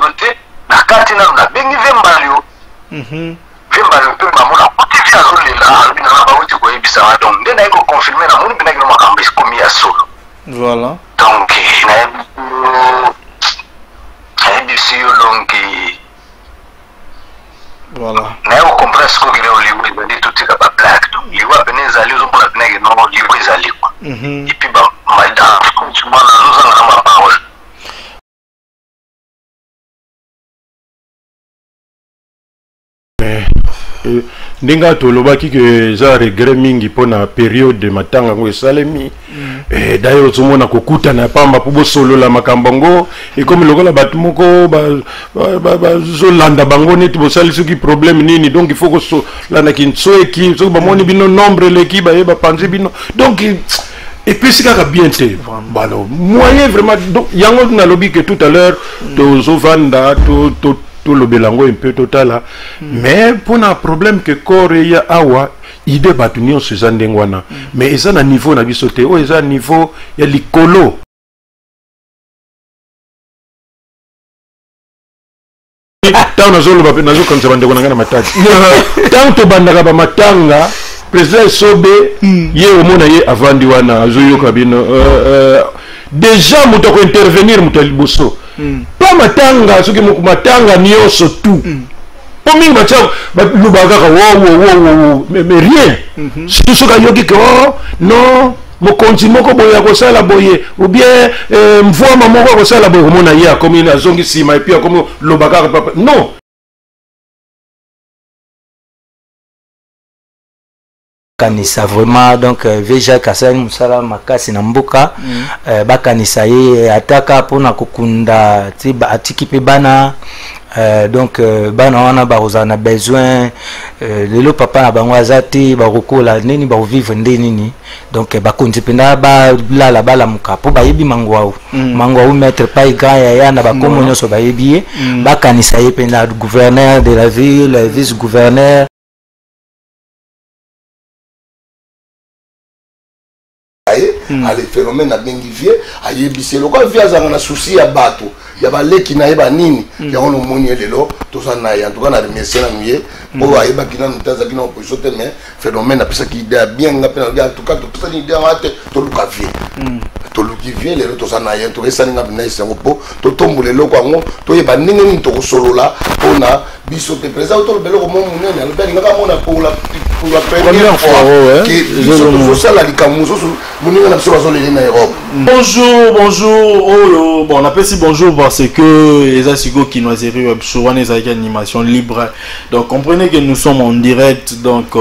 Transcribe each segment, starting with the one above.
solote na kati na bengi vembalio vembalio pe mamona kutivia zolela albina na bauti ko ebisa wa donc ndena iko confirmer na moni binaki makambo ikomi ya solo voilà donc na ebisi yo donc voilà na yo comprendre ce que au libre de tout ça pas blague donc liwa beneza lizo pour la blague non libre ezali quoi et puis ba madame tu m'as na ma parole ndinga tolobaki ke za regret mingi pona période de matanga ngo esalemi d'ailleurs ozomona kokutana pamba po bosolola makambo ngo ekomi lokola bato moko bazolanda bango neti bosali soki problème nini donc il faut kosolanda kinsoeki soki bamoni bino nombre leki bayeba panzi bino donc et puis c'est bien te balo moyen vraiment donc yango nalobi que tout à l'heure tozovanda tout le belango un peu total mais pour un problème que corps ya awa idée batunion ce zandengwana mais eza na niveau na biso te o eza niveau ya likolo tant nazoloba nazo kanza bandeko nanga na matadi tant to bandaka ba matanga président Sobe ye omona ye avandi wana azoyoka bino déjà muto ko intervenir muto liboso pas matanga soki matanga nyonso tout pour mingi batia lubaka wow mais rien surtout soka yoki que oh non mokonzi moko boye akosala boye ou bien mvwama moko akosala boye komona ye akomi azongi nsima et puis akomi lobaka papa non kanisa vraiment donc veja kasani musala makasi na mboka bakanisa ye ataka pona kokunda tiba atiki pe bana donc bana wana baroza na besoin lelo papa na bango azati bakokola nini ba vivre nini donc bakonzi penda ba la bala muka po bayebi mangwao mangwao mettre pas grand ya na bakomo nyoso bayebi bakanisa ye penda gouverneur de la ville vice gouverneur les phénomènes à bengivier aye bise le quoi via na souci ya bato ya baleki na yeba nini ya ono moni lelo to ça na ya en tout cas na remercier na mieux pour aye ba kina ntaza kina opposition te mais phénomène a pesa ki idée bien nga pena en tout cas to ça ni idée mate to luka vie to luki vie lelo to ça na ya to esa nga bina isango po to tombole loko ngo to yeba nini ni to solola pona biso te présent to belo ko mo munene albert nga mona pour la première fois que ça la likamuso bonjour oh, bon on appelle si bonjour parce que les asigo qui nous série web show on est avec animation libre donc comprenez que nous sommes en direct donc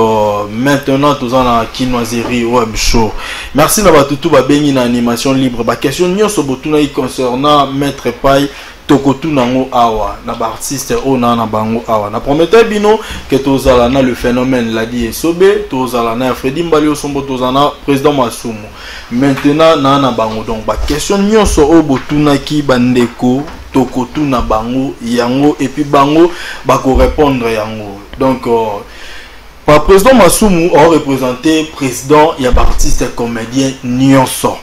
maintenant tous en la kinoiserie web show merci d'avoir tout bengi na animation libre ba question nyonso botuna concernant maître Pai tokotu nango awa na ba artiste ona na bango awa na prometteur bino que tozala na le phénomène l'a dit Sobe tozala na Fredi Mbalio Sombo tozana président Masumu maintenant na bango donc ba question nyonso o botuna ki bandeko tokotu na bango yango et puis bango ba ko répondre yango donc par président Masumu a représenté président ya ba artiste comédien nyonso.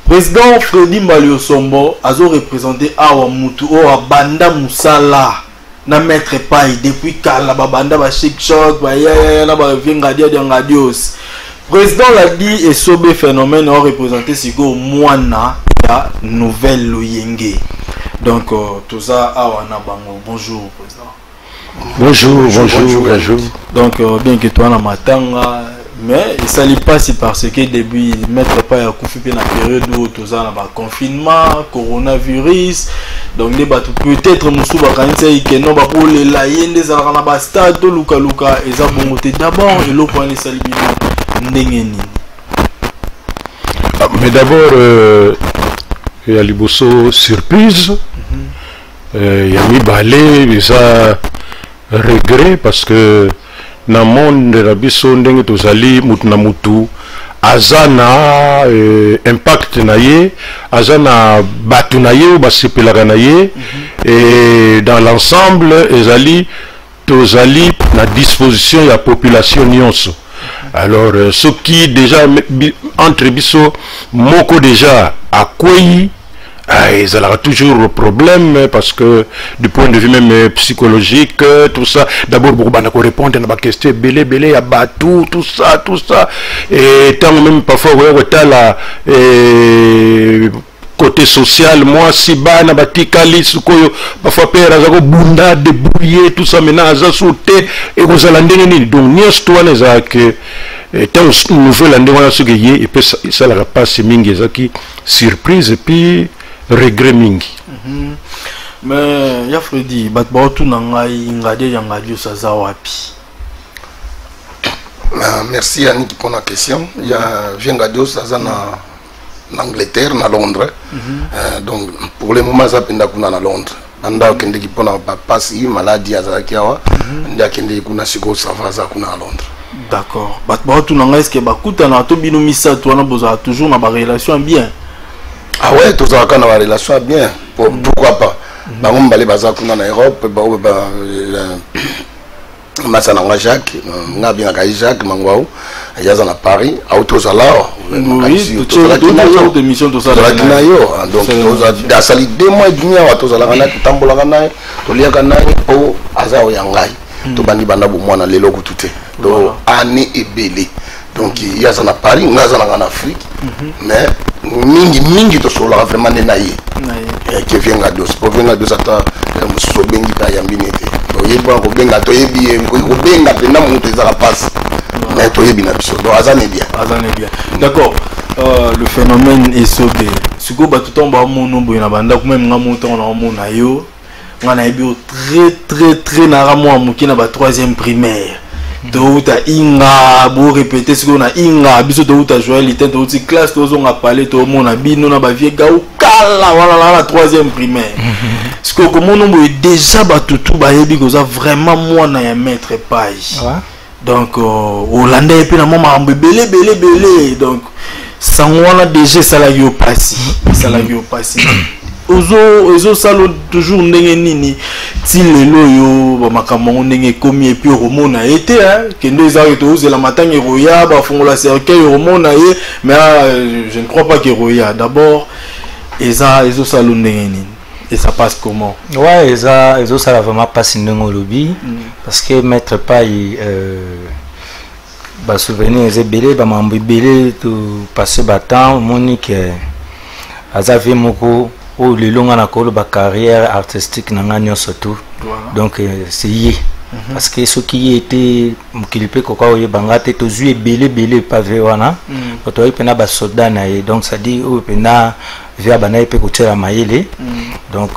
Président Fredi Mbalio Sombo a représenté Awa Mutu o Banda Musala na maître Pai depuis kala banda ba chic shot ba ya na ba vingadia de ngadios. Président l'a dit et Sobe phénomène a représenté sigo mwana ya nouvelle Loyenge. Donc tout ça Awa na bango. Bonjour président. Bonjour. Donc bien que toi na matanga mais ça ne passe parce que depuis mettre pas à couper dans la période où tout ça là confinement coronavirus donc les bateaux peut-être musu ba kanisa que non ba pour les laïens des ala na ba stade luka et ça bon d'abord et l'eau pour les salibi ndengeni mais d'abord il y a liboso surprise il y a mis balé ça regret parce que na monde la biso ndenge tozali mutu na mutu azana impact na ye azana batu na ye basepelaka na ye et dans l'ensemble ezali tozali na disposition ya population nyonso alors ce qui déjà entre biso moko déjà akwei ils aura toujours le problème parce que du point de vue même psychologique, tout ça. D'abord, pour répondre à ma question, belé, abatou, tout ça. Et tant même parfois, là, côté social, moi, si bana batikali, sukoyo, parfois père azako bunda, débrouiller, tout ça, maintenant, aza sauté, et vous allez donc, n'y a que tant nouvelle année, on a ce qu'il y a, et puis ça la passe mingi, qui surprise, et puis regret mingi. Mais, ya Freddy, batbautu nangai, ngade yangadio saza wapi. Merci Yannick pour la question. Il y a Viengadio saza na Angleterre, na Londres. Donc pour le moment ça penda kuna na Londres. Nanda kende ki pona passe maladie azaki awa. Nda kende kuna siko savaza kuna na Londres. D'accord. Batbautu nangai est-ce que bakuta na to bino misa to na boza toujours na ba relation bien. Ah ouais, tous na ba relation bien. Pourquoi pas? Ba ngombale baza kuna na Europe, ba Massananga Jacques, Nabia Jacques, Mangwao, Yazan à Paris, Autosala, oui, de mission de ça. Donc, dans sa ligue 2 mois et demi, Autosala, Tambolagana, Toliagana, au Azao Yangai, Tobani Banabou, Mona, les logos tout. Donc, année et belé. Donc, il y a à Paris, il y a en Afrique, mais mingi to sola vraiment nenaï qui vient à dos pour venir à dos ata sobengi ta yambinete donc il faut que benga to yebi ko benga pena monte za la passe mais to yebi na biso donc azane bien d'accord. Le phénomène est sobé siko ba tout ba mono boy na banda ko même nga monto na mona yo nga na yebi très na ramo amuki na ba 3e primaire. Douta inga bo répéter ce qu'on a inga biso douta Joël était dans une classe tous on a parlé tout le monde a bino na ba vie gaou kala voilà la 3e primaire ce que comme on est déjà batutu ba yebi ko ça vraiment moi na ya maître page donc hollandais et puis na mama belé donc sans wana déjà ça la yo passé Ozo salon toujours ndenge nini ti lelo yo ba makambo ndenge komi et puis romona été que deux heures to la matin roya ba fongola cercueil romona ye mais je ne crois pas que roya d'abord ezo salon ndenge nini et ça passe comment ouais ezo ça vraiment passe ndenge lobby parce que maître pas ba souvenir ezebele ba mambo belé to passer ba temps monique azavi moko ou le long na kolo ba carrière artistique nanga nyonso tout donc c'est yé parce que ce qui était mukilipe kokwa oye bangate to zui belé pavé wana to pena ba soda na ye donc ça dit ou pena via bana pe kotela mayele donc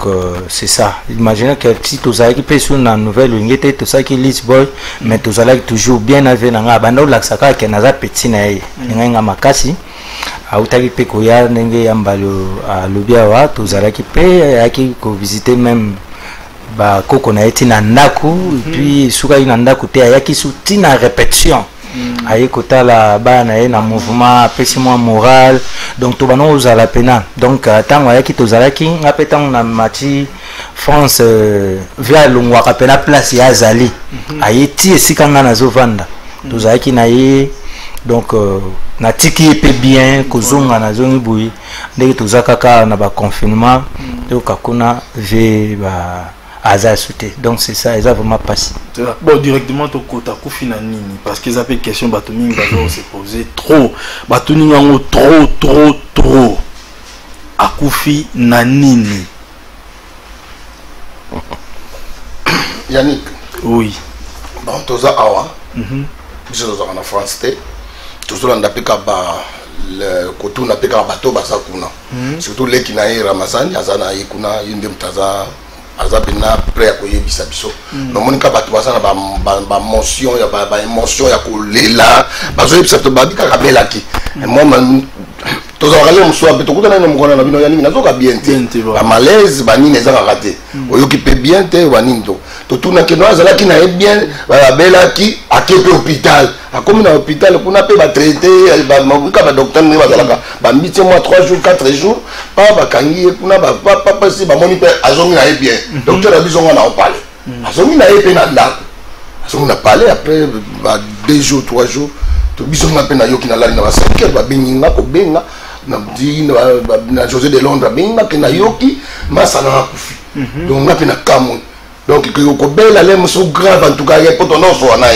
c'est ça imaginez que si to zaki pe sur na nouvelle ngete to ça qui list boy mais to zalaki toujours bien avec nanga banda laksaka ke naza petit na ye nga makasi autaki pe koya ndenge ya mbalo alobia wa tozalaki pe aki ko visiter même ba koko na eti na ndaku puis suka ina ndaku te ayaki suti na répétition ayi kotala ba na ye na mouvement pesi moi moral donc to bano ozala pena donc tango ayaki tozalaki ngapetango na mati France via longwaka pena place ya azali ayeti esika nga nazovanda tozalaki na ye donc na tiki pe bien kozonga na zongi boui ndenge tozakaka na ba confinement donc kakuna ve ba aza sauté donc c'est ça ils ont vraiment passé bon directement to kota kufina nini parce que ça fait question batomingi bazo se poser trop batuninga ngo trop akufi na nini Yannick oui bon toza awa biso toza na France té toujours on appelle le côté on appelle bateau basakuna surtout les qui na Ramazan azana ikuna yinde mtaza azabina prêt à koyebisa biso no monika bato basana ba motion ya ba émotion ya kolela bazoyebisa to babika kabelaki moi tozakale mso abeto kutana na mukona na bino yani nazoka bien te ba malaise ba nini ezaka raté oyoki pe bien te wa nini to tuna ke no azala ki na bien ba belaki akepe hôpital akomi na hôpital kuna pe ba traiter ba mabuka ba docteur ni bazalaka ba mbiti moi 3 jours 4 jours pa ba kangi kuna ba papa si ba moni pe azongi na bien docteur a bizonga na opale azongi na pe na ndako azongi na parler après ba 2 jours 3 jours to bizonga pe na yoki na lali na ba 5 heures ba benginga ko benga na José de Londres binga ke na yoki masana na kufi donc ngapi na kamon donc que ko bela le muso grave en tout cas ya poto no so na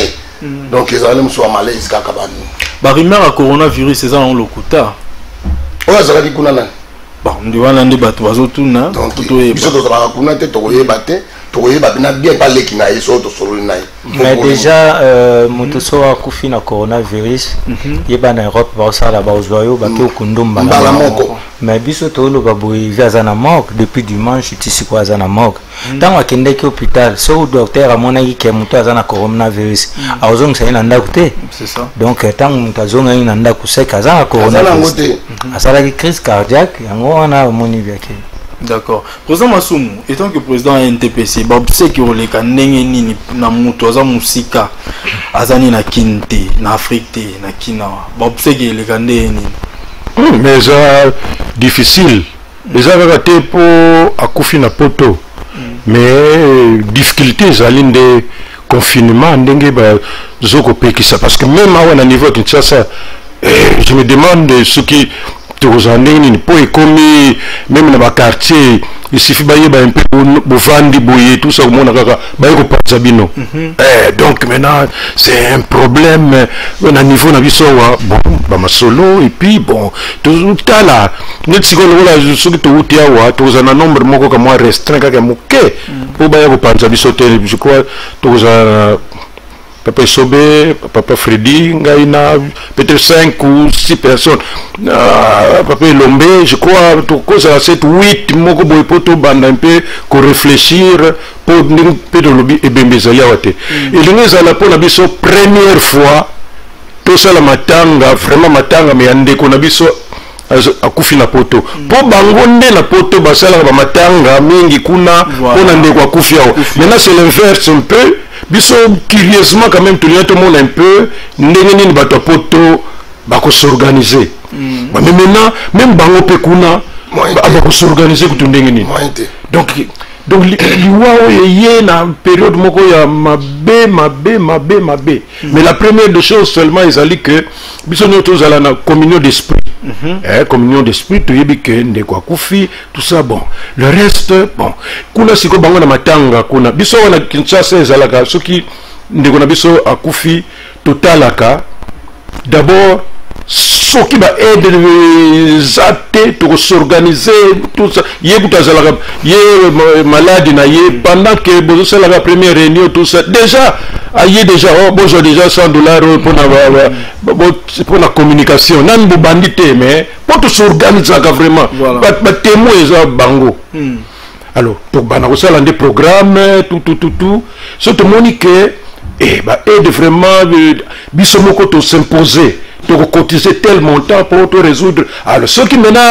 donc ils allaient muso malaise kaka bani ba rumeur à coronavirus c'est ça on le kuta oya zala di kuna na bon ndi wana ndi bato bazotuna donc biso to zala kuna te to yeba te bien parler qui n'a mais déjà motoso a kufi na coronavirus yeba na Europe ba osala ba ozoyo ba ke okundumba na moko mais biso to lo ba boy via na morgue depuis dimanche tisi kwa za na morgue tant akende ki hôpital so docteur amona ki ke moto azana coronavirus azong sa ina ndako te c'est ça donc tant moto azonga ina ndako seka azana coronavirus asala ki crise cardiaque yango wana moni biake. D'accord. Président Masumu, étant que président NTPC, c'est que les Kanengeni na mutoza musika azani na kinte na Afrique na kina. C'est que les Kanengeni. Mais ça difficile. Déjà raté pour akufi na poto. Mais difficulté zalinde de confinement ndenge ba zoko pekisa parce que même à niveau de Kinshasa, je me demande ce qui pour économiser même dans ma quartier il suffit de un peu de vendre boyer tout ça au monde donc maintenant c'est un problème au niveau de bon bah solo et puis bon tout ça là net si on voit ce que tout est tout un nombre moko comme moi restreint comme moké pour bah je crois tout ça Papa Sobé, Papa Freddy, Ngaïna, peut-être 5 ou 6 personnes. Papa Lombe, je crois, tout cause à 7 ou 8, moko boy poto banda un peu, qu'on réfléchir pour nous de lobby et bembezali awate. Et l'ingé à la pour la biso première fois, tout ça la matanga, vraiment matanga, mais ande qu'on a biso akufi na poto. Po bango nde na poto basala ba matanga mingi kuna, on ande kwa kufi yao. Maintenant c'est l'inverse un peu. Biso curieusement quand même tout le monde un peu ndengeni bato poto bako s'organiser mais maintenant même bango pekuna bako s'organiser ko ndengeni donc liwa yé na période moko ya mabe mais la première des choses seulement ils allaient que biso tous ala na communion d'esprit communion d'esprit to yebi ke ndeko kufi tout ça bon le reste bon kuna siko bango na matanga kuna biso wana Kinshasa ezalaka soki ndeko na biso akufi totalaka d'abord soki ba aide zate to s'organiser tout ça yebutazalaka ye malade na ye pendant que bozo sala la première réunion tout ça déjà aye déjà oh bozo déjà $100 pour la communication nan bo bandité mais pour tout s'organiser vraiment ba témoin za bango alors pour bana ko sala des programmes tout surtout monique et ba aide vraiment biso moko to s'imposer de cotiser tel montant pour te résoudre. Alors, ceux qui maintenant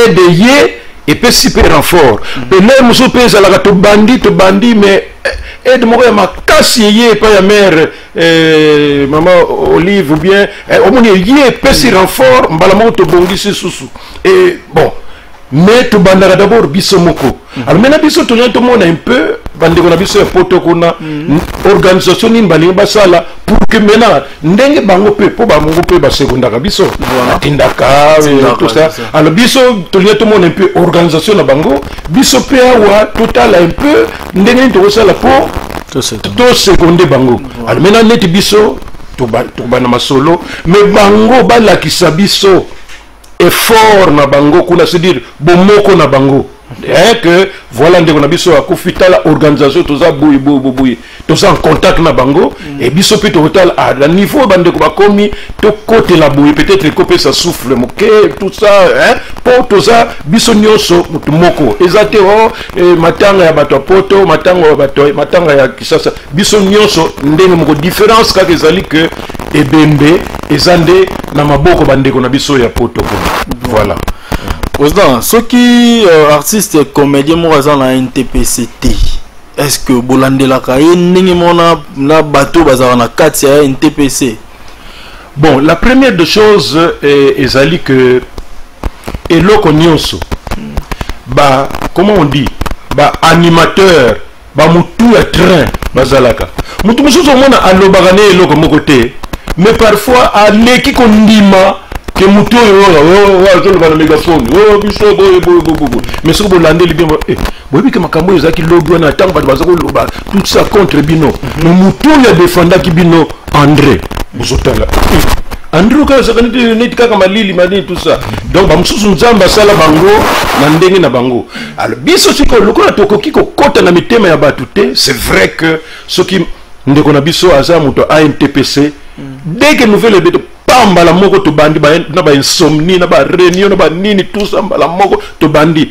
aider et peut s'y faire renfort. Et là, nous pèse à la bandit, mais aide-moi ma casse pas la mère, maman Olive ou bien, au moins, peut s'y renfort, m'balamont te bongi sous. Et bon, mais tu bandara d'abord bisomoko. Alors maintenant, biso tout le monde un peu, bande qu'on a biso poto qu'on a organisation ni mbali basala pour que maintenant ndenge bango pe po ba mongo pe ba seconda biso tindaka tout ça. Alors biso tout le monde un peu organisation na bango biso pe wa total un peu ndenge to sala pour to seconde bango. Alors maintenant net biso to ba na masolo mais bango ba la kisabiso effort na bango kuna se dire bomoko na bango que voilà ndeko na biso akufita la organisation toza boui toza en contact na bango et biso pe total à la niveau bande ko bakomi to côté la boui peut-être que ça souffle moké tout ça pour toza biso nyoso mutu moko ezate matanga ya bato poto matanga ya Kinshasa biso nyoso ndenge moko différence ka ezali que ebembe ezande na maboko bande ko na biso ya poto voilà. Président, ceux qui artistes et comédiens sont dans NTPCT, est-ce que Bolandela Kaye na bateau bazar na 4 NTPC? Bon, la première des choses est que et loko nyonso ba comment on dit ba animateur ba mutu ya train bazalaka mutu mususu mona alobagane loko mokote mais parfois aleki kondima que muto yo le mégaphone biso boy mais ce que vous landez bien boy que makambo ezaki lobo na tango baza ko loba tout ça contre bino mais muto ya défenda ki bino André bozotala Andrew ka sakani net kaka malili mani tout ça donc ba mususu nzamba sala bango na ndenge na bango alors biso siko lokola tokoki ko kota na mitema ya batute c'est vrai que ce qui ndeko na biso aza muto ANTPC dès que nouvelle de pamba la moko to bandi ba na ba insomnie na ba réunion na ba nini tout ça la moko to bandi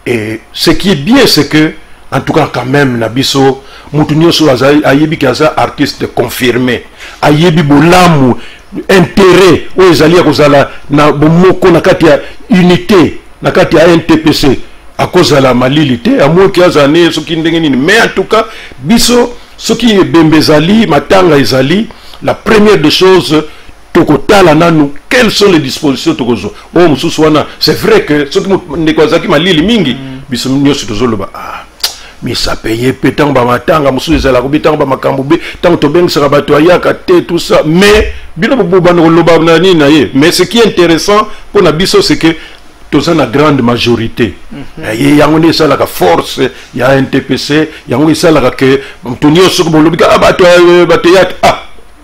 et ce qui est bien c'est que en tout cas quand même na biso mutu nyoso aza ayebi kaza artiste confirmé ayebi bolamu intérêt o ezali ya kozala na bomoko na kati ya unité na kati ya NTPC akozala malili te amour ki azane soki ndenge nini mais en tout cas biso soki bembezali matanga ezali la première des choses tokotala nanu quelles sont les dispositions tokozo o mususu wana c'est vrai que soki ndekozaki malili mingi biso nyoso tozoloba mais ça paye pétant ba matanga mususu ezala ko bitanga ba makambo be tant to bengisaka bato ayaka te tout ça mais bino boba no loba na nini na ye mais ce qui est intéressant pour na biso c'est que tous en a grande majorité yango ne sala ka force ya NTPC yango sala que tonio soko bolobika bato ya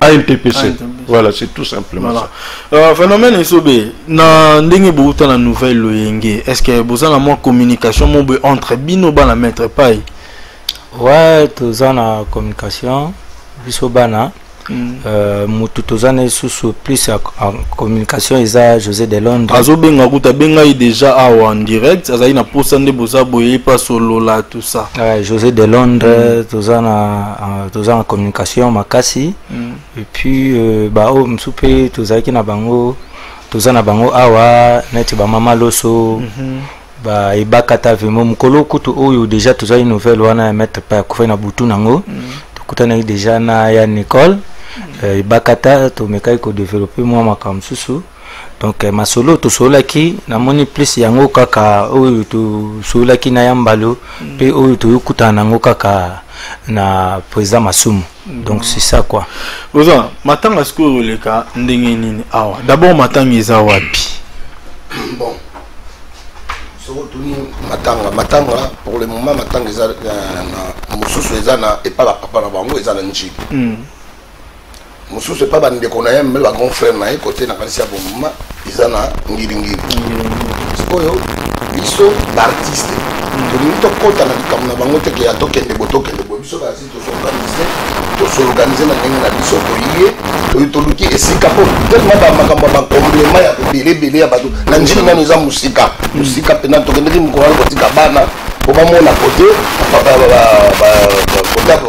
ANTPC. Voilà, c'est tout simplement ça. Phénomène isobé na ndenge bouta na nouvelle loyenge. Est-ce que vous avez moins communication entre bino bana maître pai? Ouais, tous en communication biso bana mutu tozane sous plus en communication isa José de Londres azo benga kuta benga déjà en direct azali na posa nde boza boye pas solo là tout ça José de Londres tozana en communication makasi et puis ba o msupe tozaki na bango tozana bango awa neti ba mama loso ba ibakata vimo mukolo kutu oyo déjà tozali nouvelle wana mettre pas ko na butu nango tukutana déjà na ya Nicole Bakata to mekai ko développer moi makam susu donc masolo to solaki na moni plus yango kaka oyo to solaki na yambalo pe oyo to kutana ngo kaka na président Masumu donc c'est ça quoi oza matanga sko le ka ndenge nini awa d'abord matanga eza wapi bon so tuni matanga pour le moment matanga eza na mususu eza na epa la papa na bango eza na nchi mususu pas bande ko na yem ba grand frère na côté na kalisia bon mama izana ngiri sikoyo biso d'artiste to ni to kota na kamna bango te ke atokende botokende bo biso ba si to s'organiser na ngenga na biso to yie to luki esika po tellement ba makamba ba complément ya belé ya bato na njini na nza musika pena to kende mu ko ko tika bana ko ba mona côté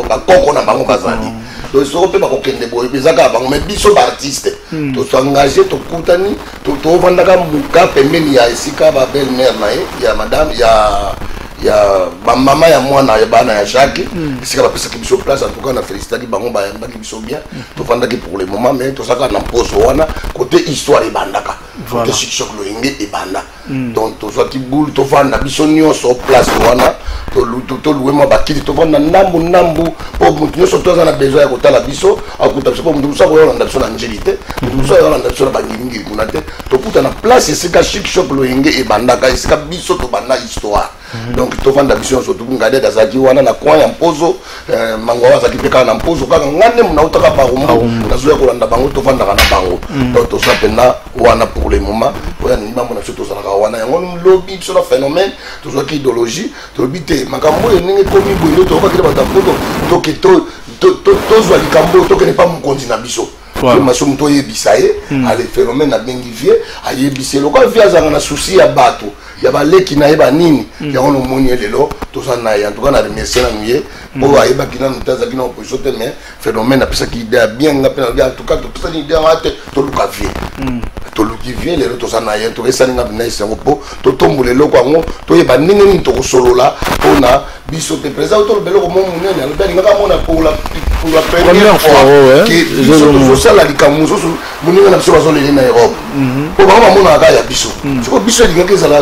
ba koko na bango kazali donc so pe ba ko kende boy bezaka bango mais biso ba artiste to s'engager to kutani to vandaka muka pembeni ya esika ba belle mère na ya madame ya mama ya mwana ya bana ya Jacques esika ba pesa ki biso place en tout cas na féliciter bango ba yamba ki biso bien to vandaki pour le moment mais to saka na pose wana côté histoire e bandaka côté chic loyenge e banda donc to soit ki boule to vanda biso nyonso place wana to louer moi bakiti to vanda ndambu po mutu nyonso to za na besoin ya kotala biso akuta biso po mutu sa ko yolanda biso na njelite mutu sa yolanda biso na bangingi kuna te to kuta na place esika chic shop loyenge e bandaka esika biso to banda histoire donc to vanda biso surtout ngade dazaki wana na coin ya mpozo mango wazaki peka na mpozo kaka ngane muna utaka bango na zo ya kolanda bango to vanda kana bango donc to sa pena wana pour le moment oya ni mambo na surtout ça na wana yango lobby sur le phénomène to zo ki idéologie to bité makambo ninge komi boyo to ka kile batapoto to ke to zo likambo to ke ne pas mon konzi na biso Masumu to yebisaye ale phénomène na bengi vie ayebise lokwa vie azanga na souci ya bato ya baleki na yeba nini ya ono moni lelo to ça na ya en tout cas na remercier na nuye po ayeba kina ntaza kina opposition te mais phénomène na pesa ki idée bien ngapena en tout cas to pesa ni idée ate to luka vie to luki vie lelo to ça na ya to esa ninga bina isango po to tombole lokwa ngo to yeba nini ni to solola pona biso te présent to belo ko mo munene ale beli ngaka mona pour la première fois que ça la likamuzo muninga na biso bazolele na Europe po ba mona ka ya biso siko biso lingaka za la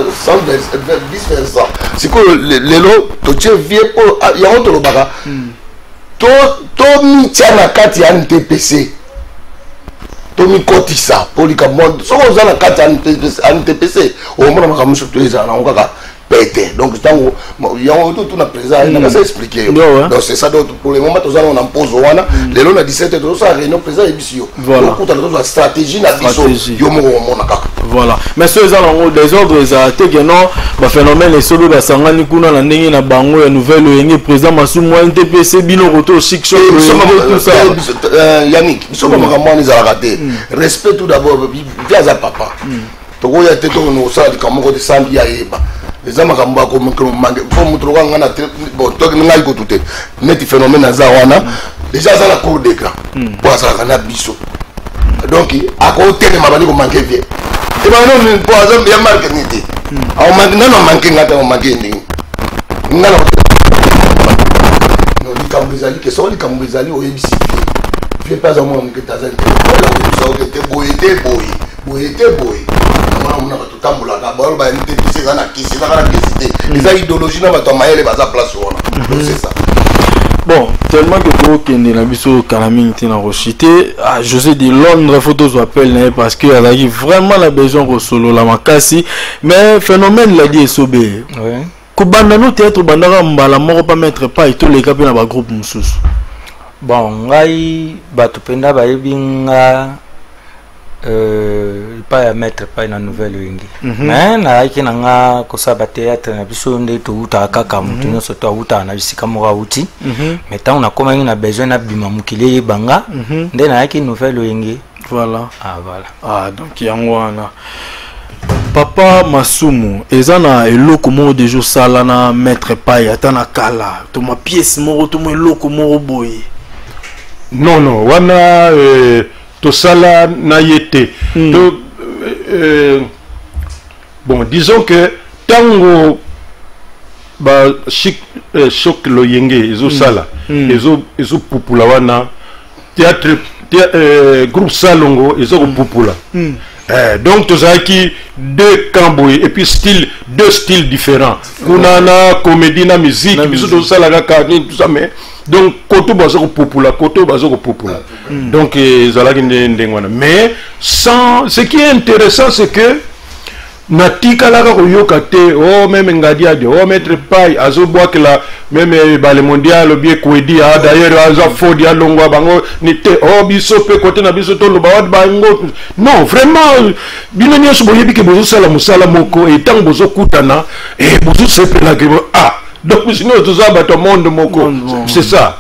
vice versa siko lelo to tie vie po ya on to lobaka to mi tia na kati ya NTPC Tomi kotisa polika monde so on zana kata NTPC au moins on va surtout les ana on va péter donc tango yango tout na président na ça expliquer donc c'est ça donc pour le moment tous on en pose wana les lona 17 tout ça réunion président ebisio donc tout la stratégie na biso yo mo mona kaka voilà mais ceux là en des ordres za tegeno ba phénomène et solo ba sangani kuna na ndenge na bango ya nouvelle yenge président Masumu NTPC bino roto chic show tout ça Yannick biso ba makambo ni za raté respect tout d'abord via za papa to ko ya teto no ça di kamoko de sambi ya yeba les hommes qui ont bon toi qui n'as tout net phénomène azawana déjà ça la cour d'écran pour ça la biso donc à côté de ma bali ko manquer vie et ben non pour exemple bien marqué nité on manque non manquer ngata on manquer ni ngala non li kambizali que so li kambizali o yebisi vie pas à moi que tazali ça que te boy on a tout tambola d'abord ba NTPC na kisi na les idéologies na bato maele baza place wana c'est ça bon tellement que pour kende na biso kanaming tina rochité José de Londres photos appel parce que elle a eu vraiment la besoin de solo la makasi mais phénomène l'a dit sobé ouais ko banda no théâtre bandaka mbala moko pas mettre pas et tous les capes na ba groupe mususu bon ngai bato penda ba yebinga pas à mettre pas une nouvelle wingi mais na yaki nanga ko sa ba théâtre na biso nde to uta kaka mutu nyoso to uta na bisika mo uti mais tant on a comment na besoin na bima mukile banga nde na yaki nouvelle wingi voilà voilà donc yango wana papa Masumu ezana eloko mo de jour sala na mettre pas atana kala to ma pièce mo to mo eloko mo boye non wana to sala na yete bon disons que tango ba choc lo yenge ezo sala ezo pupula wana théâtre groupe salongo ezo pupula donc to zaki deux camboy et puis deux styles différents kunana comédie na musique biso to sala ka tout ça mais donc koto bazo popula donc zalaki ndengwana mais sans ce qui est intéressant c'est que natika la ko yokate oh même ngadi ade oh mettre paille azo bois que la même bale mondial bien kwedi d'ailleurs azo fodi alongwa bango nite oh biso pe côté na biso to lo bawad bango non vraiment bino nyoso boyebi ke bozo sala musala moko et tant bozo kutana et bozo sepela ke donc sinon tout ça ba to monde moko c'est ça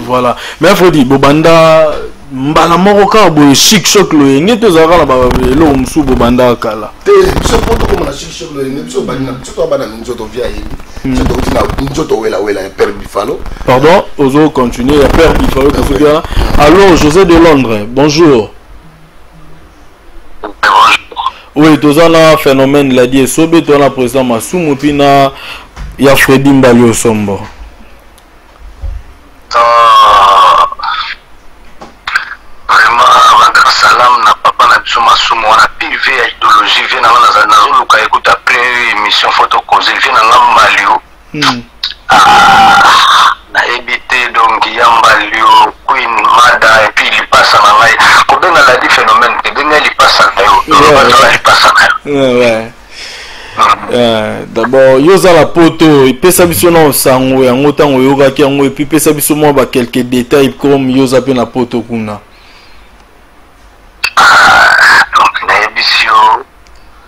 voilà mais il faut dire bobanda mbala moko ka boye chic choc lo yenge to zaka la ba lo msu bobanda kala te biso poto comme na chic choc lo yenge biso ba na biso to ba na nzoto via yebi so to tina nzoto wela ya père Bifalo pardon ozo continuer ya père Bifalo ko sokia allô José de Londres bonjour oui tozana phénomène la dit sobe to na président Masumu pina ya Freddy Mbali Osombo vraiment salam na papa na biso Masumu wana pive ya idéologie vient na nazoluka écoute après émission photo cause vient na Mbalio na éviter donc ya Mbalio Queen Mada et puis il passe na ngai ko benga la di phénomène que benga il passe na yo ouais d'abord yoza la poto ipesa biso na sango yango tango yoga ki yango et puis pesa biso mo ba quelques détails comme yoza pe na poto kuna donc na ebisio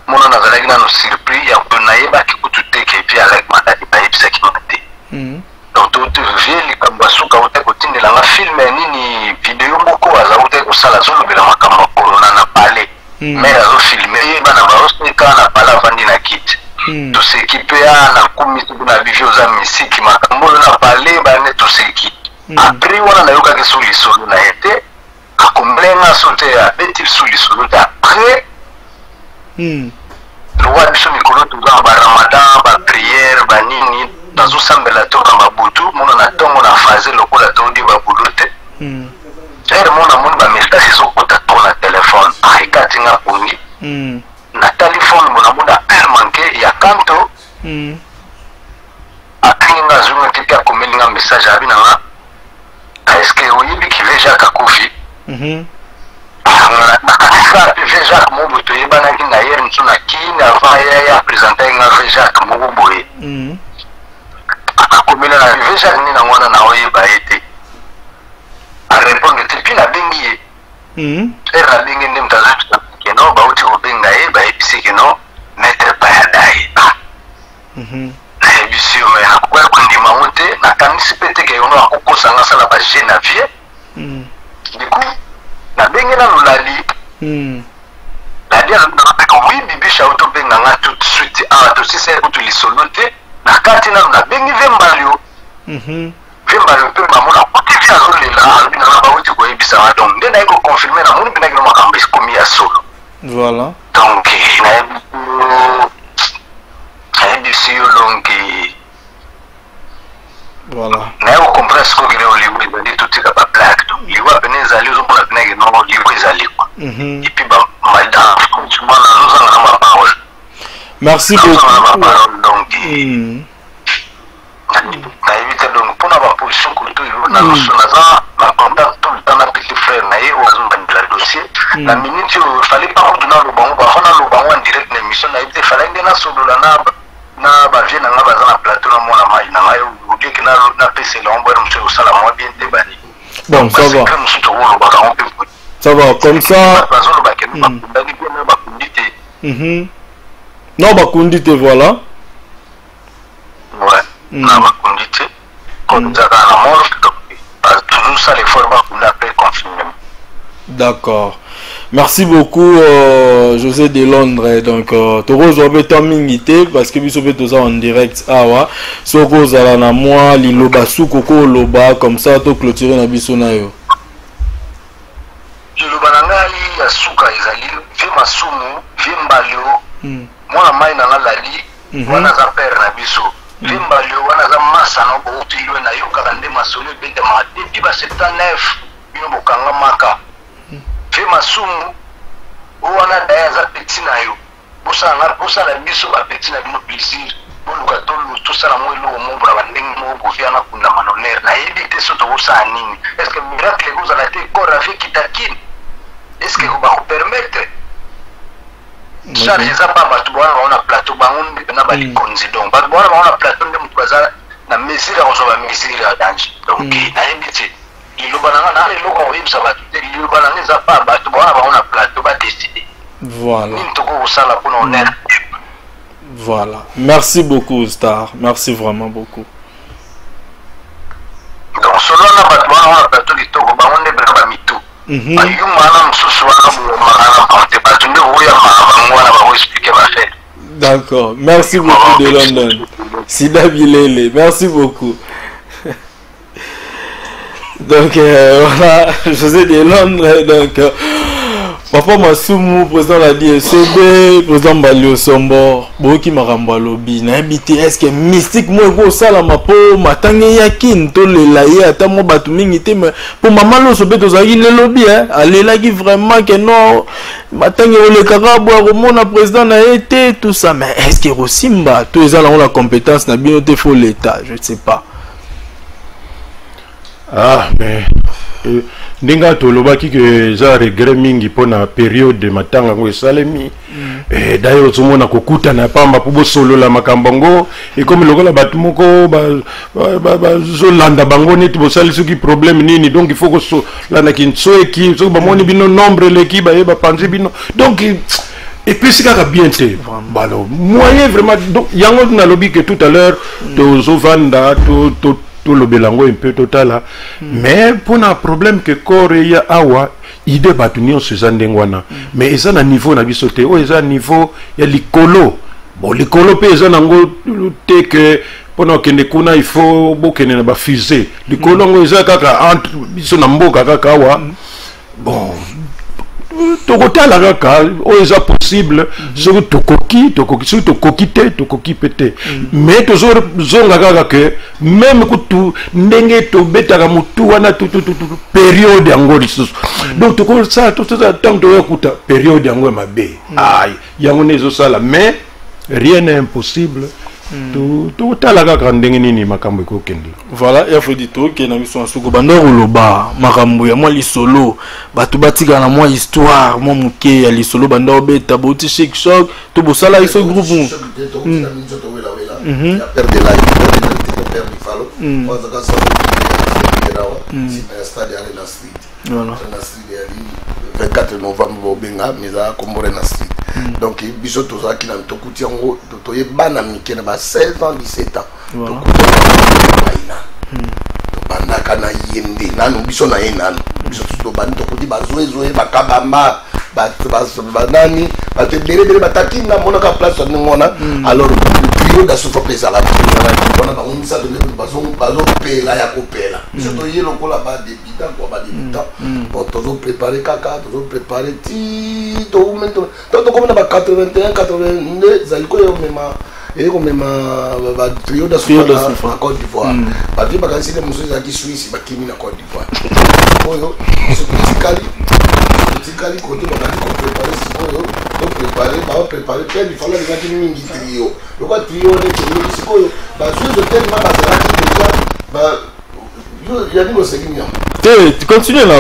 mona na zalaki na no surprise ya ko na yeba ki kututeke et puis avec madadi ba ebisa ki mate donc tout vie likamba suka wote ko tindela nga film nini vidéo moko aza wote ko sala solo bela makambo corona na palais mais azo filmer bana ba oseka na pala vandi na kit to s'équiper na komisi na bivio za misiki makambo na palais bane to s'équipe après wana na yoka ke suli solo na été akomblenga sote ya beti suli solo après le roi biso mikolo to za ba ramadan ba prière ba nini tazo sambela to na mabutu mona na tongo na phase lokola to di ba buluté mon ba message so kota to na téléphone aikati nga pongi na téléphone mona père manqué ya kanto akinga zunga tika komelinga message abina nga est-ce que oyibi ki veja ka kofi nakasika PV Jacques Mobutu yebanaki na ye nsu na kini avant ye ya présenter nga PV Jacques Mobuboye akomela na PV Jacques ni na ngwana na oyeba ete a répondre te puis na bengi ye era bengi ndi mtazapita keno bauti kobenga ye bayebisi keno maître Bayadaye na yebisi yo me akoya kondima mote nakanisi pete ke yono akokosanga sala ba jeune na vie du coup na bengi na lolali la dia na oui bibi shauto benga nga tout de suite to si c'est tout lisolo te na kati na bengi vembalio vembalio pe mamona kote vya zolela na ba wuti ko ebisa wa donc ndena iko confirmer na moni bina kino makambo iskomi ya solo voilà donc na ebisi yo donc voilà na yo comprendre ce que au livre de tout ça ba blague donc il va venir aller au pour la que non livre ils quoi et puis bah madame tu m'as na ma parole merci beaucoup donc na éviter donc pour avoir position culture na notion na ma contact tout le temps na petit frère na yo on la dossier la minute il fallait pas donner le bon ba fona le bon en direct na émission na éviter fallait ngena solo la na ba vie na nga baza na plateau na mona mai na ngayo udi kina na pese la ombo mse usala mo bien te bani bon ça va ça va comme ça non bakundite voilà ouais na bakundite comme ça dans la mort donc toujours ça les formes qu'on appelle confinement. D'accord. Merci beaucoup José de Londres. Donc tu rejoins ton mingité parce que biso peut ça en direct awa. So kozala na moi liloba sukoko loba comme ça to clôturer na biso na yo. Liloba na ngai ya suka ezali ve masumu ve mbalio. Mwana mai na lali wana za père na biso. Ve mbalio wana za masa na bo tilwe na yo kande masolo bete ma depuis ba 79 bino bokanga maka. Ve masumu wana daya za petit na yo bosa la biso ba petit na bino plaisir boluka tolu to sala mo elo mo bra bandeng mo bofia na kuna manoner na edite soto bosa nini est-ce que miracle vous a été corps avec kitakin est-ce que vous va vous permettre charge za baba tu bwana on a plateau bangun na ba likonzi donc ba bwana on a plateau ndem twaza na mesure on va mesure ya danger donc na edite voilà. Voilà. Merci beaucoup, Star. Merci vraiment beaucoup. Donc, selon la plateau qui tourne, on est vraiment mitou. D'accord. Merci beaucoup de London. Sida Bilele. Merci beaucoup. Donc voilà, José de Londres, donc Papa Masumu, président de la DSCB, président Balio Sombo, Boki Maramba Lobby, na habité, est-ce que mystique moi go sala mapo, matange yakin, to le laye, ata mo batu mingi te, mais pour maman lo sobe to zaki le lobby, allez là qui vraiment que non, matange le karabo, remona président na été, tout ça, mais est-ce que Rosimba, tous les gens ont la compétence, na bien te faut l'état, je ne sais pas. Ah, mais ndinga tolobaki que za regret mingi pona période de matanga ngo esalemi d'ailleurs ozomona kokuta na pamba po solo la makambongo et comme lokola batu moko ba zolanda bango neti bosali soki problème nini donc il faut que so la na kinso eki so ba moni bino nombre l'équipe ba panzi bino donc et puis c'est quand bien te balo moyen vraiment donc yango na lobby que tout à l'heure to zovanda to tout le belango un peu total mais pour un problème que corps ya awa idée batunion sezandengwana mais ils na niveau na bisoté o ils niveau ya likolo bon likolo pe ils nango te que pendant que ne kuna il faut bokene na ba fusée likolo ngo ils kaka entre biso na mboka kaka awa bon tokotala kaka o eza possible soki tokoki te tokoki pete mais tozonga kaka ke même kutu ndenge tobetaka mutu wana période yango lisusu donc tokosala ntango toyokuta période yango ya mabe ai yango ne ezosala mais rien n'est impossible totala kaka ndenge nini makambo ekokende. Voilà, il faut dire que na biso asuko bando loba makambo ya mwa lisolo batu batika na mwa histoire mwa muke ya lisolo bando beta boti chic choc to bosala iso groupe père de la père du falo moi ça ça c'est stade Arena Street. Voilà. Na street ya 24 novembre benga meza kombore na street. Donc biso to ça qui na tokuti yango to yebana mike na ba 16 ans 17 ans. Voilà. Bandaka na yende nanu biso na yenanu biso to bandi to kuti bazoezoe bakabamba banani batebele batakinga mona ka place ni mona alors trio da soufa pesa la bona ba umisa de bazo pela ya kopela biso to yelo kola ba débita ko ba débita bon tozo préparer kaka tozo préparer ti to momento to comme na ba 81 82 zaliko yo mema et comme même trio de souffle en Côte d'Ivoire parce que quand c'est les musées qui Suisse bah qui en Côte d'Ivoire oh c'est petit cali côté bah préparer plein il fallait les gens qui trio le quoi trio les c'est quoi bah Suisse tellement bah il y a des séquiments tu continues là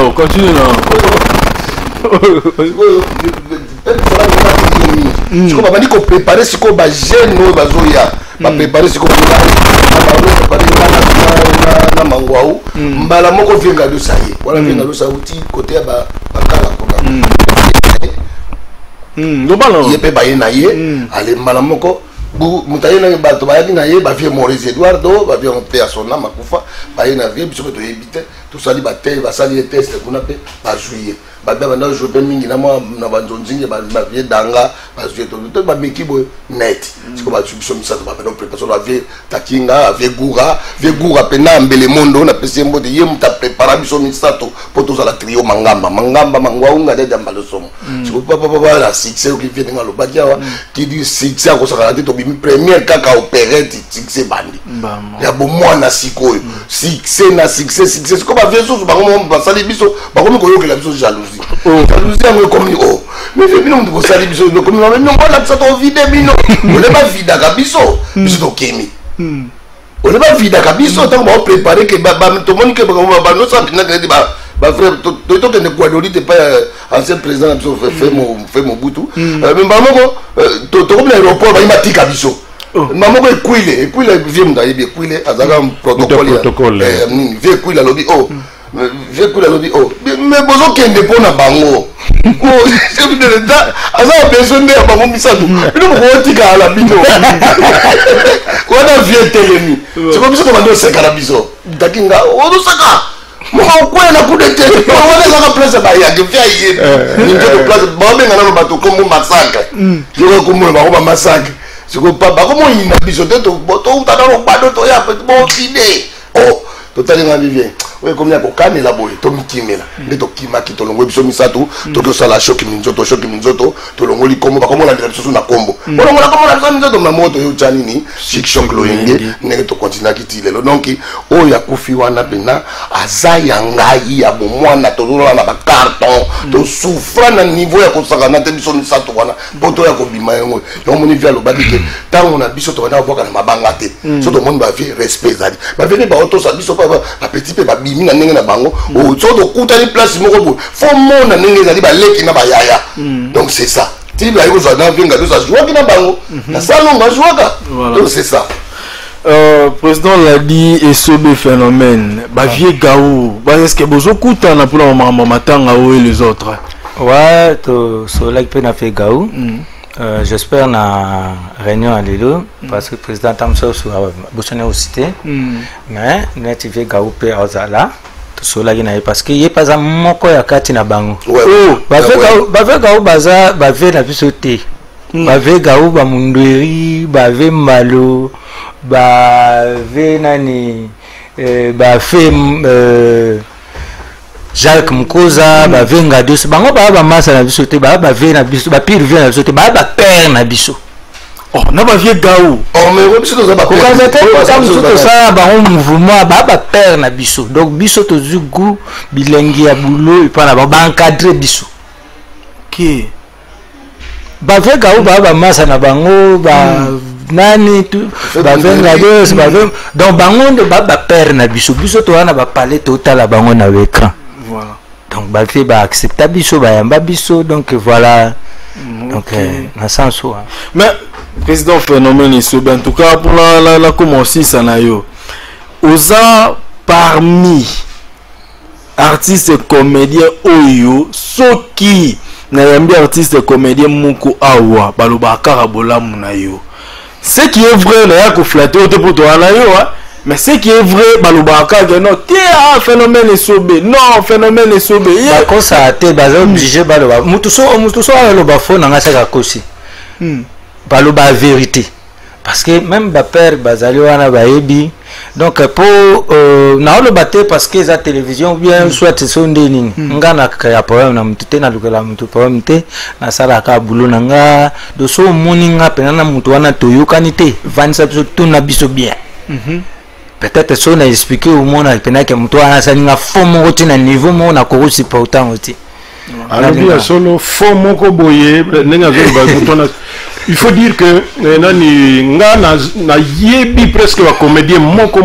siko babandi ko préparer siko ba jeune no bazoya ba préparer siko na mangwau mbala moko venga do saye wala venga do sauti côté ba kala kona global yepe ba ye na ye ale mbala moko bu mutayena bato ba yaki na ye ba vie Maurice Eduardo ba vie on paix à son âme akufa ba ye na vie biso to yebite to sali ba te ba sali test kuna pe ba juillet ba bana je peux mingi na moi na banzonzingi ba vie danga ba juillet to ba mekibo net siko ba biso misa to ba no préparation la vie takinga vie goura pe na mbele mondo na pesi mbote ye muta prépara biso misa to poto za la trio mangamba mangwa unga de dambalo somo siko papa la succès qui vient dans le badia qui dit succès ko saka to bi première kaka opérette succès bandi ya bo mwana sikoyo succès siko ba vie so ba ko ba sali biso ba ko ko yokela biso jalousie yango comme oh mais bino mtu ko sali biso comme non on la ça to vide bino on le ba vida ka biso to kemi on le ba vida ka biso tant ba préparer que ba to moni que ba no sa bina que ba frère to que ne Guadeloupe t'es pas ancien président biso fait mon boutou mais ba moko to comme l'aéroport ba imatika biso mamoko ekuile vie mda yebi ekuile azaka protocole vie ekuile lobi oh je kula lobi oh mais bozo kende pona bango oh c'est de l'état aza besoin de bango misatu bino ko tika ala bino wana vie telemi c'est comme ça qu'on va seka la biso dakinga odo saka mo ko na kudete wana saka place ba ya ke fia yé ni de place ba benga na bato comme massacre je ko comme ba massacre c'est ko pas ba comme ina biso to utana ro bado to ya bo fide oh totali nga vivien oui comme ya ko kanela boy to mikimela ndeto kimaki to longo biso misatu to to sala shoki minzoto to longo likomo ba komo la biso na kombo longo la komo la biso minzoto na moto yo chani ni chic shock loyenge nenge to continue kitile lo donc o ya kufi wana pena aza yangai ya bo mwana to lola na ba carton to souffra na niveau ya ko saka na te biso misatu wana poto ya ko bima yango yo moni via lo badike tango na biso to na voka na mabanga te so to moni ba vie respect zali ba vene ba auto sa biso ba petit peu ba bimi na ndenge na bango o so to kuta ni place moko bo fo mona ndenge zali ba leki na ba yaya donc c'est ça ti ba yo zo na vinga do sa joie ki na bango na salon ba joie donc c'est ça président l'a dit et ce phénomène ba vie gaou ba est-ce que bozo kuta na pour la maman matanga ou les autres ouais to so like pe na fait gaou j'espère na réunion à Lilo parce que le président Tamso a besoin de cité mais net vie gaupé ozala to sola gina parce que y pas un moko ya kati na bango ba ve gaou baza ba ve na biso te ba ve gaou ba mundweri ba ve malo ba ve nani ba fe Jacques Mkoza ba venga dos bango ba masa na biso te ba ve na biso ba pire vie na biso te ba père na biso oh na ba vie gaou oh mais biso to za ba ko kaza te ko sa biso to sa ba mouvement ba père na biso donc biso to zugu bilengi ya boulot et pas na ba encadrer biso qui ba ve gaou ba masa na bango ba nani tout bavenga dos bavenga donc bango nde bapere na biso to wana bapale totala bango na écran. Voilà. Donc bafe baaccepta biso bayamba biso donc voilà. Donc na sens où. Mais président Phénomène Isobe, en tout cas pour la commencer ça na yo. Oza parmi artistes comédiens oyo soki na yambi artiste comédien moko awa baloba karabola munayo. Ce qui est vrai na ya ko flatter auto pour toi na yo mais ce qui est vrai baloba ka non tia Phénomène Isobe non Phénomène Isobe ba ko ça te ba obligé baloba mutu so baloba fo na ngasa ka kosi baloba vérité parce que même ba père bazali wana ba yebi. Donc pour na le battre parce que la télévision bien soit son nini ngana ka problème na mutute na lukela mutu problème te na sala ka bulo nanga do so moninga pena na mutu wana toyokani te vanisa biso tout na biso bien. Peut-être ça na expliquer au monde pena que mutu wana salinga fo moko te na niveau mo na ko supportant aussi. Alors bien solo fo moko boye nenga zo ba mutona. Il faut dire que nani ngana na yebi presque wa comédien moko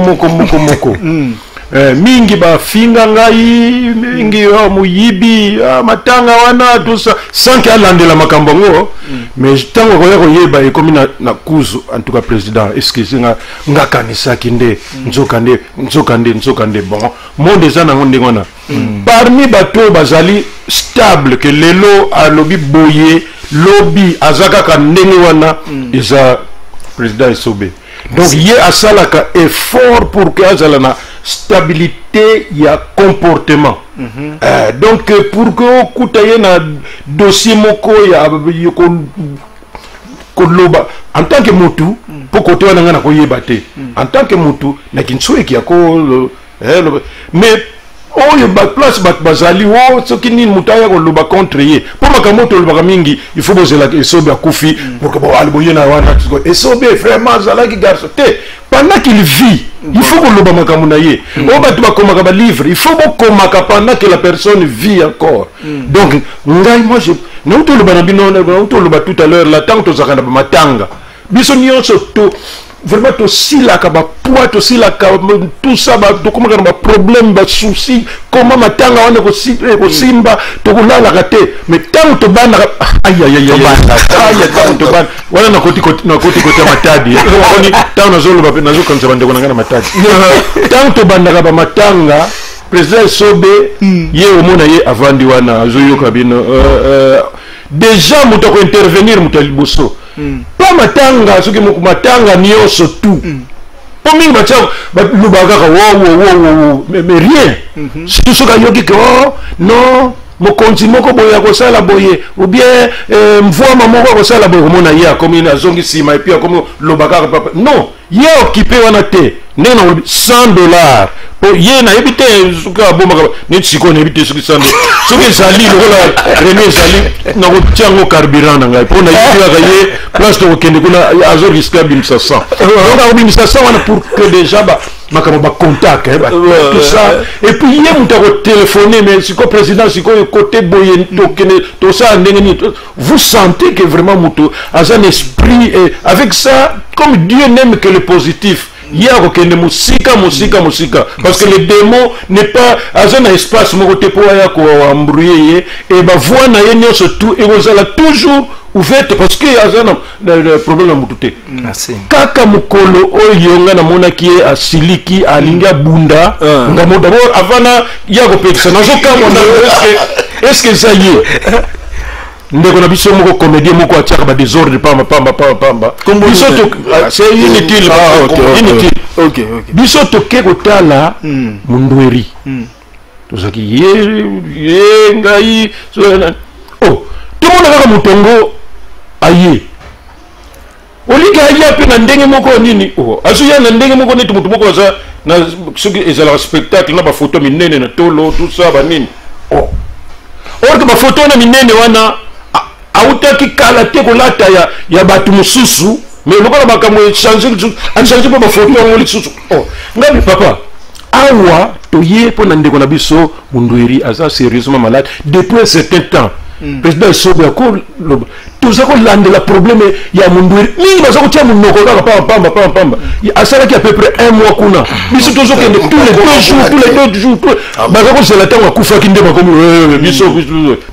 mingi ba finga ngai mingi mu yibi matanga wana tout ça sans qu'il alandela makambo ngo mais tango ko yeba e comme na kuzu en tout cas président est-ce que nga kanisa kinde nzokande bon monde za na ngonde ngona parmi bato bazali stable que lelo a lobby boye lobby azaka ka ndenge wana isa président Isobe donc yé asalaka effort pour que azala na stabilité ya comportement donc pour que kutaye na dossier moko ya ko loba en tant que mutu pour côté wana ngana ko yebate en tant que mutu na kinso ki ko mais oyo ba place bat bazali wo soki nini mutaya ko loba contre ye pour makamoto loba mingi il faut bozela Isobe akufi pour que bo alboye na wana Isobe vraiment zalaki garçon te pendant qu'il vit il faut que loba makamuna ye o batu ba komaka ba livre il faut bo komaka pendant que la personne vit encore donc ngai moi je non to loba na bino non to loba tout à l'heure la tant to zakana ba matanga biso nyonso to vraiment aussi la poids aussi la tout ça to comment ba problème ba souci comment matanga wana ko simba to kulala kate mais tant to bana aïe tant to bana wana na koti matadi oni tant na zolo ba na zo kanza bande kona ngana matadi tant to bana ba matanga président Isobe ye omona ye avandi wana azoyoka bino déjà muto ko intervenir mutaliboso pas matanga ce que matanga nioso tout pour mingi batia lubaka wo mais rien surtout ce que yoki que oh non mokonzi moko boya ko sala boye ou bien mvua moko ko sala boye komona ya comme une zongi sima et puis comme lubaka non ye occupé wana te ndena $100 pour ye na ebite suka bomba ni tsiko na ebite suki $100 suki zali lokola René zali na ko tiango carburant ngai pour na yika ka ye place to kende kuna azor risque bimsa 100 donc bimsa 100 wana pour que déjà ba makamo ba contact tout ça et puis ye muta ko téléphoner mais siko président siko côté boye to kene to ça ndenge ni vous sentez que vraiment muto a un esprit et avec ça comme Dieu n'aime que le positif. Il y a aucun musique parce que le démon n'est pas à un espace pour embrouiller et bah voix na yenyo surtout et vous allez toujours ouverte parce que il y a un problème à moutouté. Merci. Kaka mukolo oyo nga na mona ki a siliki alinga bunda ngamo d'abord avant na ya ko pekisa nazo kama est-ce que ça y est ndeko na biso moko comédien moko atiaka ba désordre pamba biso to c'est inutile OK biso to ke kotala mundweri tozaki ye ngai oh tout monde kaka mutongo aye olika ya pe na ndenge moko nini oh asuya na ndenge moko neti mutu moko za na soki ezala spectacle na ba photo minene na tolo tout ça ba nini oh or que ba photo na minene wana autaki kala te kolata ya batu mususu mais lokola makambo changer pa ba photo ngoli susu oh ngabi papa awa toye pona ndeko na biso mundweri aza sérieusement malade depuis un certain temps président Sobe tout ça qu'on lande la problème il y a mon ni va ça qu'on tient mon noko pamba à ça qui à peu près un mois qu'on a mais c'est toujours que tous les 2 jours bah quand c'est la temps à kufa kinde ba comme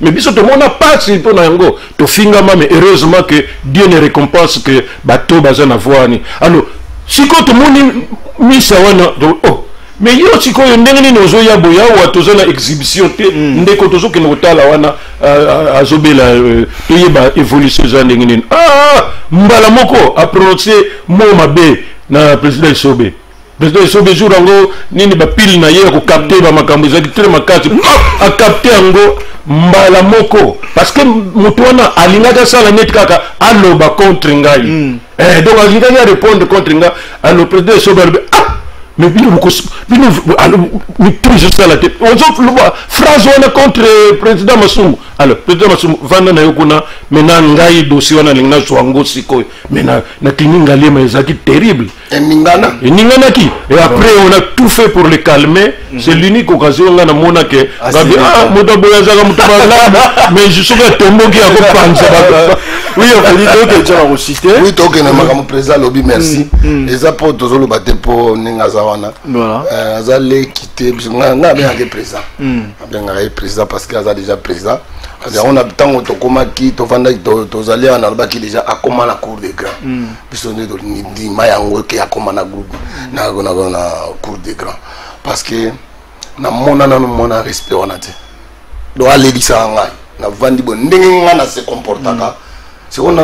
mais biso tout le monde a pas si to na yango to finga mais heureusement que Dieu ne récompense que bateau bazana voani alors si quand tout le monde misa wana oh mais yo siko ndenge ni ozoya boya wa tozana exhibition te ndeko tozo ke notala wana azobela toyeba évolution za ndenge ni mbala moko a prononcer mot mabe na président Sobe jour ngo nini ba pile na ye ko capter ba makambo za kitre makati a capter ngo mbala moko parce que mutu wana alingaka sala net kaka aloba contre ngai donc alingaka répondre contre ngai alors président Sobe mais toujours ça la tête. On a phrase contre le président Massoum. Alors, président Massoum, vanda na yokuna, maintenant ngai dossier wana lingna swango siko. Maintenant na klininga lema ezaki terrible. Et Ningana qui. Et après on a tout fait pour le calmer. C'est l'unique occasion nga na mona que moto boyaza mutabala mais je suis tombo qui a compris ça. Oui, on dit que tu as recité. Oui, donc na makamu président lobby merci. Les apports tozolo baté pour ningaza wana. Voilà. Azale quitter nga bien que président. Bien nga président parce que aza déjà président. On a tant to komaki to vanda to zali na lobaki déjà akoma na cour des grands. Biso ne do ni mayango ke akoma na groupe na cour des grands parce que na mona respect wana te. Do aller disa ngai na vandi bon ndenge nga na se comportaka. C'est on a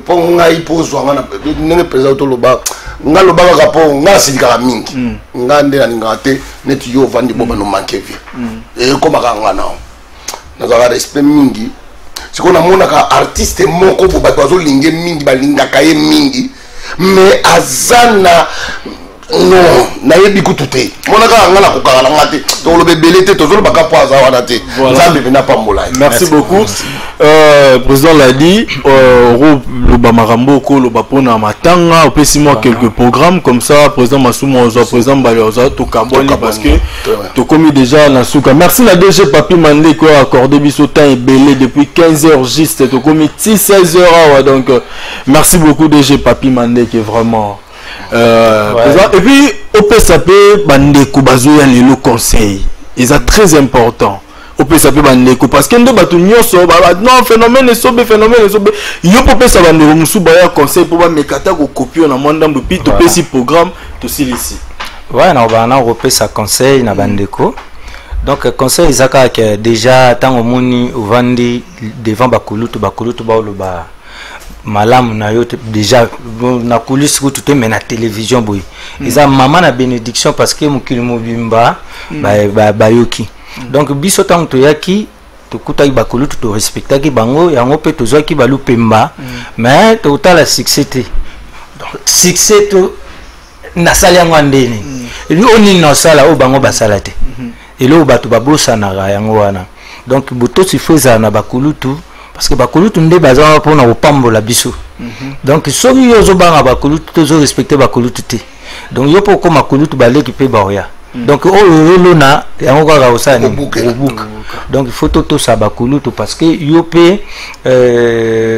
pour ngai pozo nga na ndenge président to loba nga loba ka po nga sidika mingi. Nga ndela ngate net yo vandi boba no manque vie. Et comme ka nga na nous avons respect mingi c'est qu'on a mon artiste moko bo bato azo linge mingi balinga kaye mingi mais azana non na yebi kututé mona ka ngana ko kala ngate to lo bebelete to zo baka po azawana te nzambe bina pambola. Merci beaucoup. Président l'a dit le bamarambo ko le bapona matanga au pesi moi quelques programmes comme ça président Massoum ozo président Baloza to kaboni parce que to commis déjà na souka. Merci la DG Papi Mandé qui a accordé biso temps et belé depuis 15h juste to commis 16h donc merci beaucoup DG Papi Mandé qui est vraiment et puis au PSAP bandeko bazoya le conseil ils sont très important au PSAP bandeko parce que ndo batu nyoso non phénomène sobe yo po pesa bandeko musu baya conseil pour ba mekata ko copier na mwandambo pi to pesi programme to silisi ouais na bana ko pesa conseil na bandeko donc conseil izaka que déjà tango moni ovandi devant bakulutu ba oloba malam na yo déjà na coulisse tout mais na télévision boy eza maman na bénédiction parce que mokili mobimba ba yoki donc biso tant to yaki to kutai bakulu to respectaki bango yango pe to zwaki balu pemba mais to tala succès te donc succès to na sala yango ndeni eli oni na sala o bango basala te elo bato babosa na yango wana donc boto sifoza na bakulu tu parce que bakulutu nde baza pour na opambola biso donc soki yo zo banga bakulutu to zo respecter bakulutu te donc yo pour comme bakulutu baleki pe baoya donc o na yango ka osani obuka donc il faut to sa bakulutu parce que yo pe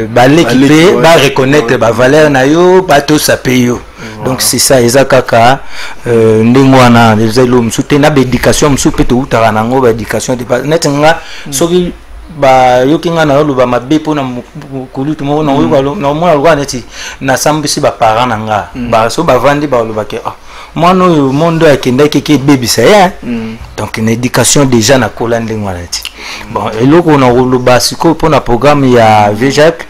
baleki pe ba reconnaître ba valeur na yo ba to sa pe yo donc c'est ça ezakaka ndengwana ezelo msute na éducation msupe to utara nango ba éducation de net nga soki ba yokinga na lo ba mabe pona kulutu mo na na mo alwa neti na sambisi ba parents nanga ba so ba vandi ba lo ba ke moi no mondo akenda keke baby ça donc une éducation déjà na kolande ngwana neti bon eloko na lo ba siko pona programme ya VJAC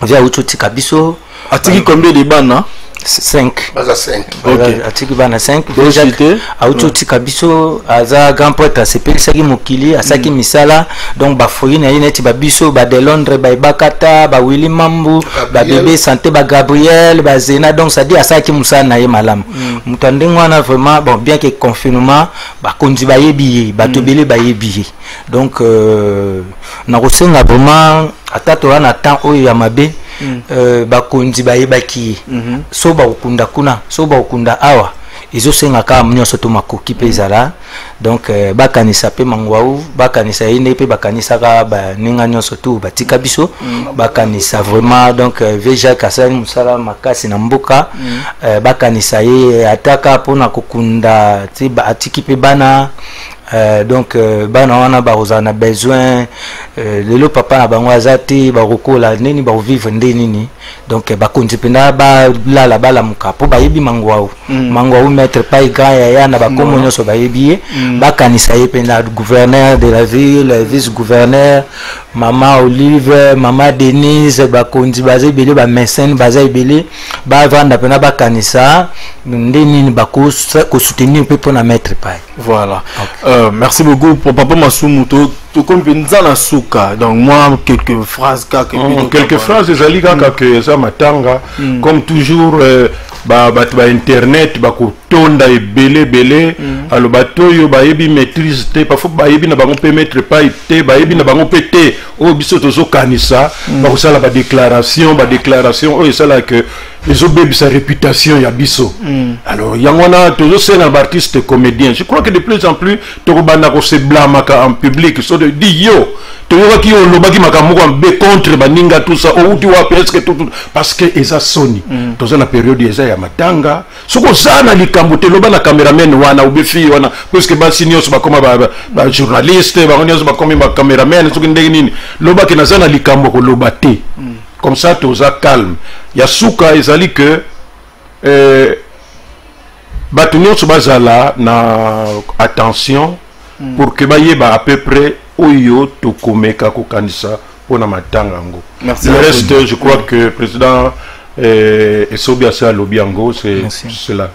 via ututi kabiso atiki combien de bana 5 baza 5 okay atiki bana 5 déjà auto kabiso aza grand poète asepelisa mokili asaki misala donc ba foyi na ineti ba biso ba de Londres ba Bakata ba Willy Mambu ba bébé santé ba Gabriel ba Zena donc ça dit asaki musana na ye malam mutande ngwana vraiment bon bien que confinement ba konzi ba yebi ba tobele ba yebi donc na kosenga vraiment atato wana temps oyo ya mabe bakonzi bayebaki so ba ukunda kuna so ba ukunda awa ezosengaka nyonso to makoki mpe ezala donc bakanisa mpe mangwau bakanisa ye nde mpe bakanisaka baninga nyonso to batika biso bakanisa vraiment donc vejak asali mosala makasi na mboka bakanisa ye ataka mpona kokunda ti atiki mpe bana donc bana wana bakozala na besoin lelo papa na bango aza te bakokola nini bakovivre nde nini donc bakonzi mpena balala balamuka mpo bayebi mangwau mangwau maître pai grand yaya na bakomo nyonso bayebi ye bakanisa ye mpena gouverneur de la ville vice gouverneur mama Olive mama Denise bakonzi baza ebele bamédecin baza ebele bavanda mpena bakanisa nde nini bakosoutenir mpe mpona maître pai. Voilà. Merci beaucoup pour Papa Masumu. Donc moi quelques phrases quelques phrases ezali kaka que ça matanga comme toujours ba internet ba ko tonda ebele alo batoyo ba yebi maîtrise te parfois ba yebi na bango permettre pas te ba yebi na bango pété o biso tozo kanisa ba ko sala ba déclaration o sala que les obéis sa réputation ya biso alors yangona tozo sena artiste comédien je crois que de plus en plus to banda ko se blâmaka en public so de di yo to yo ki on lobaki makamoko en be contre baninga tout ça ou tu vois presque tout parce que eza soni tozo na période eza ya matanga soko sana likambo te loba na cameraman wana ubefi wana parce que ba seniors ba koma ba journaliste ba nyonso ba koma ba cameraman soko ndenge nini loba ke na sana likambo ko loba te comme ça toza calme ya suka ezali que bato nyonso bazala na attention pour que bayeba à peu près oyo tokomeka kokanisa pona matanga ngo. Le reste je crois que président Esobi asa lobiango c'est cela.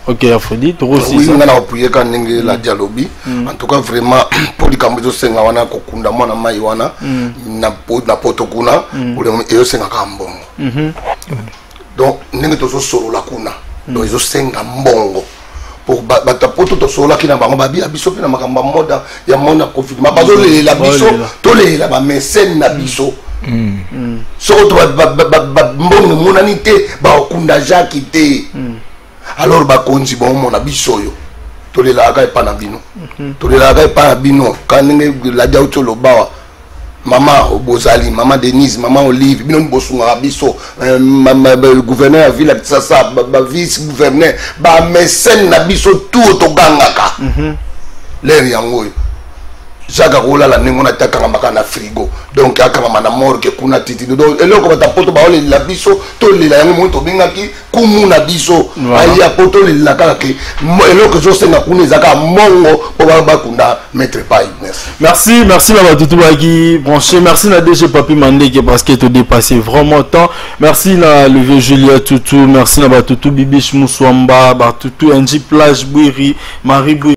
Ok, Afrodite, aussi. Oui, on a appuyé quand la dialogue. En tout cas, vraiment, pour les Cambodgiens, c'est un kokunda mona maiwana na potokuna pour les eux c'est un kambongo. Donc, n'est que solo la kuna. Donc, ils ont cinq mbongo. Pour batapoto to solo qui na bango babi abiso pe na makamba moda ya mona covid. Ma bazo le la biso, to le la ba mécène na biso. Surtout mbongo monanité ba okunda jaki te. Alors bakonzi bon mon abisoyo to le la ga pa na bino to le la ga pa na bino quand la dia utolo bawa mama obozali mama Denise mama Olive bino bosunga biso le gouverneur ville à ça vice gouverneur ba mécène na biso tout to gangaka l'air yango Jacques Rola la nengo na taka na frigo donc akama na morgue kuna titi donc eloko bata poto ba ole la biso to le la yango to bingaki kumu na biso ali apoto le la kaka ke eloko zo senga kuna zaka mongo po ba kunda mettre pas. Merci baba tutu baki branché, merci na DG Papi Mandeke parce que tu dépassé vraiment temps, merci na le vieux Julia Tutu, merci na ba tutu Bibish Muswamba ba tutu NJ Plage Bouiri Marie Bouiri